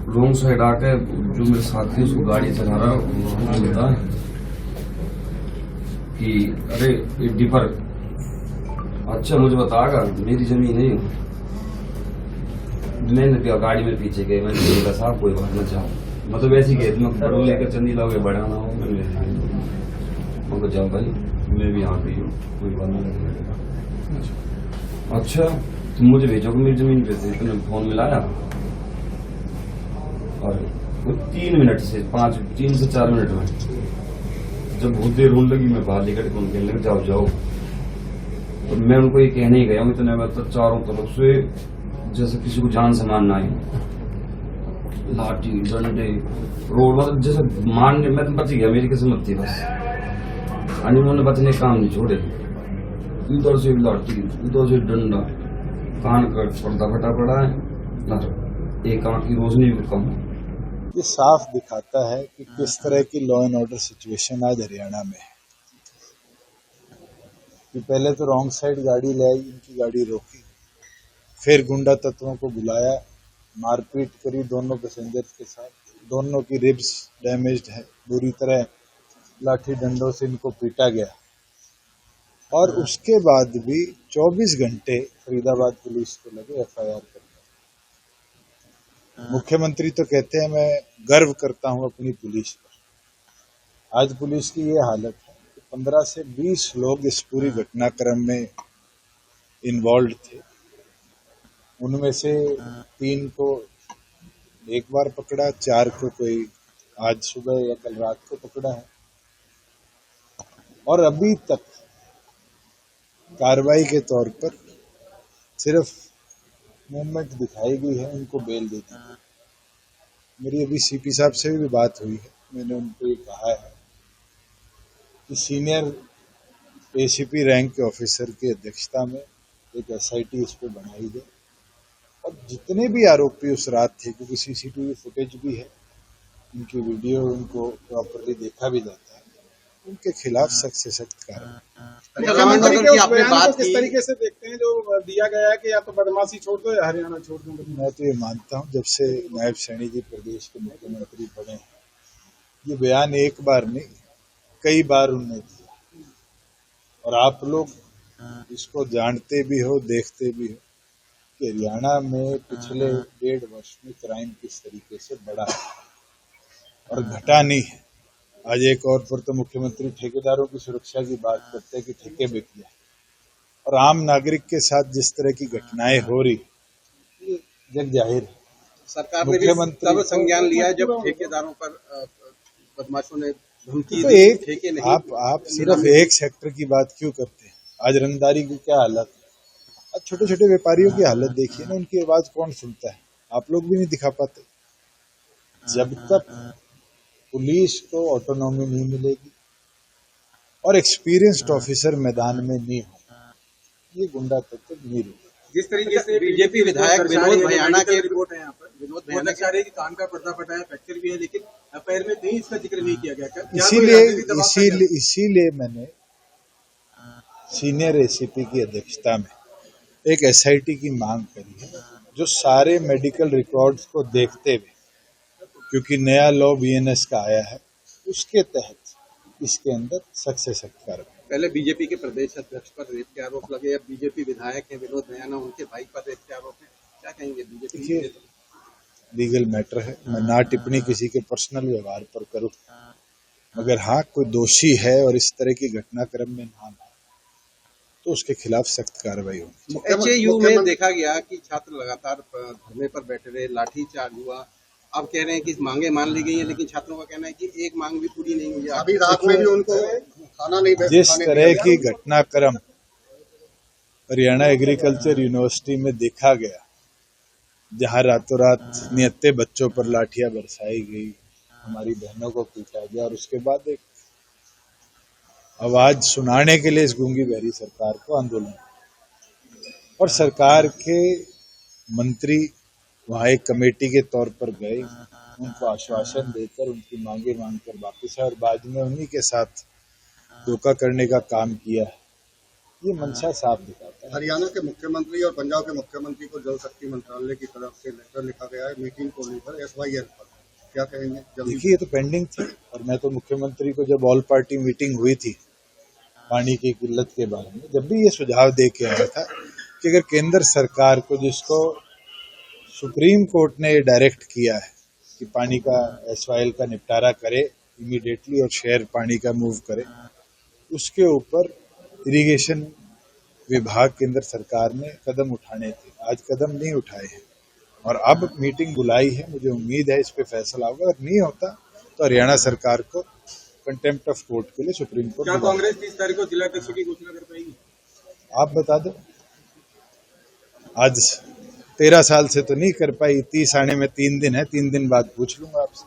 रोंग side आके जो मेरे साथी उसको गाड़ी चला रहा उसको बोलता कि अरे ये डिपर, अच्छा मुझे बताएगा मेरी जमीन है। मैंने क्या गाड़ी में पीछे गए, मैंने बोला साहब कोई बात ना चाहो, मतलब ऐसी गए बड़ो लेकर चंदी लाओगे बढ़ाना हो, मैंने जाओ भाई मैं भी यहाँ पे हूँ, कोई बात नहीं। अच्छा तुम मुझे भेजो कि मेरी जमीन पे थे, तुमने फोन मिलाया और 3 मिनट से 3 से 4 मिनट में जब बहुत देर होने लगी मैं बाहर लेकर फोन कहने लगा जाओ जाओ। तो मैं उनको ये कहने ही गया हूँ, इतने मतलब चारों तरफ से जैसे किसी को जान से मारना आई, लाठी डंडे रोड मतलब जैसे मारने, मैं तो बच गया, मेरी किस्मत थी बस। उन्होंने बचने काम नहीं छोड़े, इधर से लाठी उधर से डंडा, कान का पर्दा फटा पड़ा है ना, एक आंख की रोशनी भी कम है। ये साफ दिखाता है कि किस तरह की लॉ एंड ऑर्डर सिचुएशन आज हरियाणा में है। कि पहले तो रॉन्ग साइड गाड़ी ले आई, इनकी गाड़ी रोकी, फिर गुंडा तत्वों को बुलाया, मारपीट करी दोनों पैसेंजर्स के साथ, दोनों की रिब्स डैमेज्ड है, बुरी तरह लाठी डंडों से इनको पीटा गया। और उसके बाद भी 24 घंटे फरीदाबाद पुलिस को लगे FIR करने। मुख्यमंत्री तो कहते हैं मैं गर्व करता हूं अपनी पुलिस पर। आज पुलिस की ये हालत है कि 15 से 20 लोग इस पूरी घटनाक्रम में इन्वॉल्व थे। उनमें से 3 को एक बार पकड़ा, 4 को कोई आज सुबह या कल रात को पकड़ा है, और अभी तक कार्रवाई के तौर पर सिर्फ मूवमेंट दिखाई गई है, उनको बेल दे दी। मेरी अभी CP साहब से भी बात हुई है, मैंने उनको ये कहा है कि सीनियर ACP रैंक के ऑफिसर की अध्यक्षता में एक SIT इस पर बनाई गई, और जितने भी आरोपी उस रात थे, क्योंकि CCTV फुटेज भी है, उनकी वीडियो उनको प्रॉपरली देखा भी जाता है, उनके खिलाफ सख्त से सख्त कार्रवाई। मुख्यमंत्री के उस बयान को किस तरीके से देखते हैं जो दिया गया है कि या तो बदमाशी छोड़ दो या हरियाणा छोड़ दो? मैं तो ये मानता हूँ जब से नायब सैनी जी प्रदेश के मुख्यमंत्री बने हैं, ये बयान एक बार नहीं कई बार उन्होंने दिया, और आप लोग इसको जानते भी हो, देखते भी हो कि हरियाणा में पिछले 1.5 वर्ष में क्राइम किस तरीके से बढ़ा है और घटा नहीं है। आज एक और पर तो मुख्यमंत्री ठेकेदारों की सुरक्षा की बात करते हैं कि ठेके बिक गया, और आम नागरिक के साथ जिस तरह की घटनाएं हो रही ये जग जाहिर है। सरकार ने भी तब संज्ञान लिया जब ठेकेदारों पर बदमाशों ने धमकी तो दी, ठेके नहीं। आप सिर्फ एक सेक्टर की बात क्यों करते हैं? आज रंगदारी की क्या हालत है? आज छोटे छोटे व्यापारियों की हालत देखिए ना, उनकी आवाज कौन सुनता है? आप लोग भी नहीं दिखा पाते। जब तक पुलिस को ऑटोनॉमी नहीं मिलेगी और एक्सपीरियंस्ड ऑफिसर मैदान में नहीं हो, ये गुंडा तत्व नहीं रुकेगा। जिस तरीके से बीजेपी विधायक विनोद भयाना के रिपोर्ट है यहाँ पर, विनोद भयाना कह रहे हैं कि कान का पर्दा फटा है, फ्रैक्चर भी है, लेकिन FIR में कहीं इसका जिक्र नहीं किया गया। इसीलिए मैंने सीनियर ACP की अध्यक्षता में एक SIT की मांग करी है, जो सारे मेडिकल रिकॉर्ड्स को देखते हुए, क्योंकि नया लॉ BNS का आया है, उसके तहत इसके अंदर सख्त से सख्त कार्रवाई। पहले बीजेपी के प्रदेश अध्यक्ष पर रेप के आरोप लगे, अब बीजेपी विधायक है विनोद भयाना, उनके भाई पर रेप के आरोप है, क्या कहेंगे बीजेपी? देखिए लीगल मैटर है, मैं ना टिप्पणी किसी के पर्सनल व्यवहार पर करूं, मगर हाँ कोई दोषी है और इस तरह की घटनाक्रम में नाम है तो उसके खिलाफ सख्त कार्रवाई होगी। HAU में देखा गया कि छात्र लगातार धरने पर बैठे रहे, लाठीचार्ज हुआ, अब कह रहे हैं कि मांगे मान ली गई हैं, लेकिन छात्रों का कहना है कि एक मांग भी पूरी नहीं हुई है। अभी रात में भी उनको खाना नहीं, जिस तरह की घटनाक्रम हरियाणा एग्रीकल्चर यूनिवर्सिटी में देखा गया, जहां रातों रात निहत्थे बच्चों पर लाठियां बरसाई गई, हमारी बहनों को पीटा गया, और उसके बाद एक आवाज सुनाने के लिए इस गूंगी बहरी सरकार को आंदोलन, और सरकार के मंत्री वहाँ एक कमेटी के तौर पर गए, उनको आश्वासन देकर उनकी मांगे मांगकर वापस है, और बाद में उन्हीं के साथ धोखा करने का काम किया है। ये मंशा साफ दिखाता है। हरियाणा के मुख्यमंत्री और पंजाब के मुख्यमंत्री को जल शक्ति मंत्रालय की तरफ से लेटर लिखा गया है मीटिंग को लेकर SYL पर, क्या कहेंगे? देखिए ये तो पेंडिंग थी, और मैं तो मुख्यमंत्री को जब ऑल पार्टी मीटिंग हुई थी पानी की किल्लत के बारे में, जब भी ये सुझाव दे के आया था कि अगर केंद्र सरकार को, जिसको सुप्रीम कोर्ट ने डायरेक्ट किया है कि पानी का SYL का निपटारा करे इमीडिएटली और शेयर पानी का मूव करे, उसके ऊपर इरिगेशन विभाग केंद्र सरकार ने कदम उठाने थे। आज कदम नहीं उठाए हैं और अब मीटिंग बुलाई है, मुझे उम्मीद है इस पे फैसला होगा। अगर नहीं होता तो हरियाणा सरकार को कंटेम्प्ट ऑफ कोर्ट के लिए सुप्रीम कोर्ट। क्या कांग्रेस 30 तारीख को जिलाध्यक्ष की घोषणा कर पाएगी? आप बता दो। आज 13 साल से तो नहीं कर पाई, 30 आने में 3 दिन है, 3 दिन बाद पूछ लूंगा आपसे।